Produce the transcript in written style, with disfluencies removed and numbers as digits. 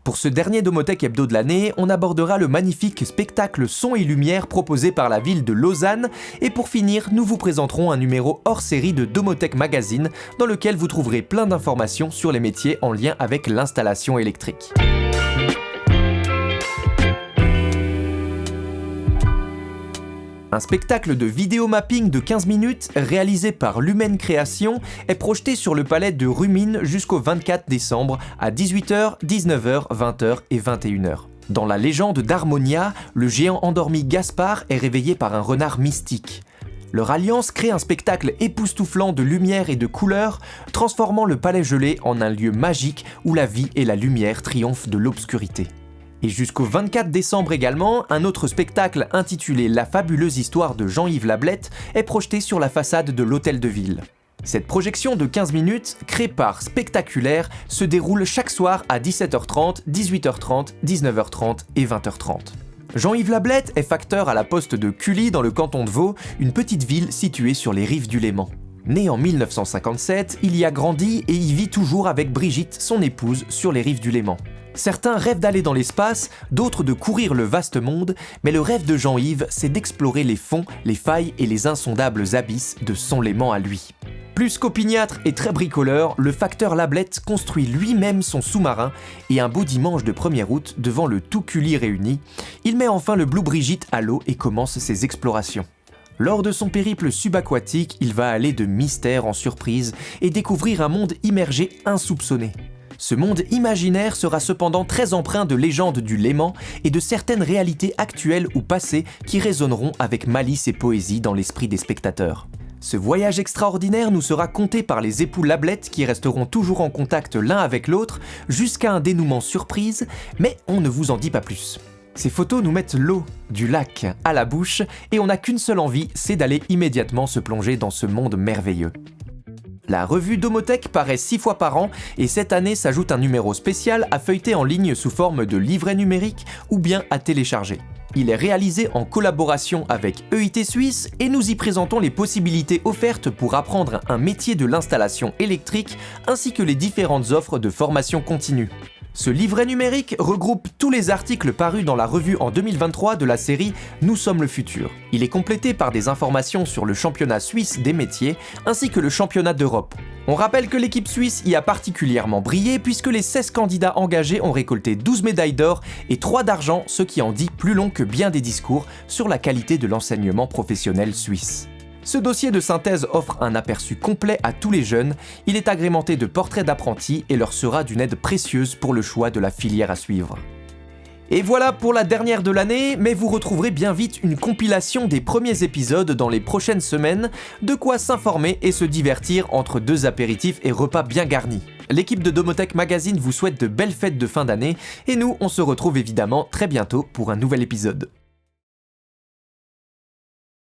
Pour ce dernier Domotek Hebdo de l'année, on abordera le magnifique spectacle son et lumière proposé par la ville de Lausanne, et pour finir, nous vous présenterons un numéro hors série de Domotek Magazine, dans lequel vous trouverez plein d'informations sur les métiers en lien avec l'installation électrique. Un spectacle de vidéomapping de 15 minutes réalisé par Lumen Création est projeté sur le palais de Rumine jusqu'au 24 décembre à 18h, 19h, 20h et 21h. Dans la légende d'Harmonia, le géant endormi Gaspard est réveillé par un renard mystique. Leur alliance crée un spectacle époustouflant de lumière et de couleurs, transformant le palais gelé en un lieu magique où la vie et la lumière triomphent de l'obscurité. Et jusqu'au 24 décembre également, un autre spectacle intitulé La fabuleuse histoire de Jean-Yves Lablette est projeté sur la façade de l'hôtel de ville. Cette projection de 15 minutes, créée par Spectaculaire, se déroule chaque soir à 17h30, 18h30, 19h30 et 20h30. Jean-Yves Lablette est facteur à la poste de Cully dans le canton de Vaud, une petite ville située sur les rives du Léman. Né en 1957, il y a grandi et y vit toujours avec Brigitte, son épouse, sur les rives du Léman. Certains rêvent d'aller dans l'espace, d'autres de courir le vaste monde, mais le rêve de Jean-Yves, c'est d'explorer les fonds, les failles et les insondables abysses de son Léman à lui. Plus qu'opiniâtre et très bricoleur, le facteur Lablette construit lui-même son sous-marin et un beau dimanche de 1er août, devant le tout Cully réuni, il met enfin le Blue Brigitte à l'eau et commence ses explorations. Lors de son périple subaquatique, il va aller de mystère en surprise et découvrir un monde immergé insoupçonné. Ce monde imaginaire sera cependant très empreint de légendes du Léman et de certaines réalités actuelles ou passées qui résonneront avec malice et poésie dans l'esprit des spectateurs. Ce voyage extraordinaire nous sera conté par les époux Lablette qui resteront toujours en contact l'un avec l'autre jusqu'à un dénouement surprise, mais on ne vous en dit pas plus. Ces photos nous mettent l'eau du lac à la bouche et on n'a qu'une seule envie, c'est d'aller immédiatement se plonger dans ce monde merveilleux. La revue Domotek paraît 6 fois par an et cette année s'ajoute un numéro spécial à feuilleter en ligne sous forme de livret numérique ou bien à télécharger. Il est réalisé en collaboration avec EIT Suisse et nous y présentons les possibilités offertes pour apprendre un métier de l'installation électrique ainsi que les différentes offres de formation continue. Ce livret numérique regroupe tous les articles parus dans la revue en 2023 de la série Nous sommes le futur. Il est complété par des informations sur le championnat suisse des métiers ainsi que le championnat d'Europe. On rappelle que l'équipe suisse y a particulièrement brillé puisque les 16 candidats engagés ont récolté 12 médailles d'or et 3 d'argent, ce qui en dit plus long que bien des discours sur la qualité de l'enseignement professionnel suisse. Ce dossier de synthèse offre un aperçu complet à tous les jeunes, il est agrémenté de portraits d'apprentis et leur sera d'une aide précieuse pour le choix de la filière à suivre. Et voilà pour la dernière de l'année, mais vous retrouverez bien vite une compilation des premiers épisodes dans les prochaines semaines, de quoi s'informer et se divertir entre 2 apéritifs et repas bien garnis. L'équipe de Domotek Magazine vous souhaite de belles fêtes de fin d'année, et nous on se retrouve évidemment très bientôt pour un nouvel épisode.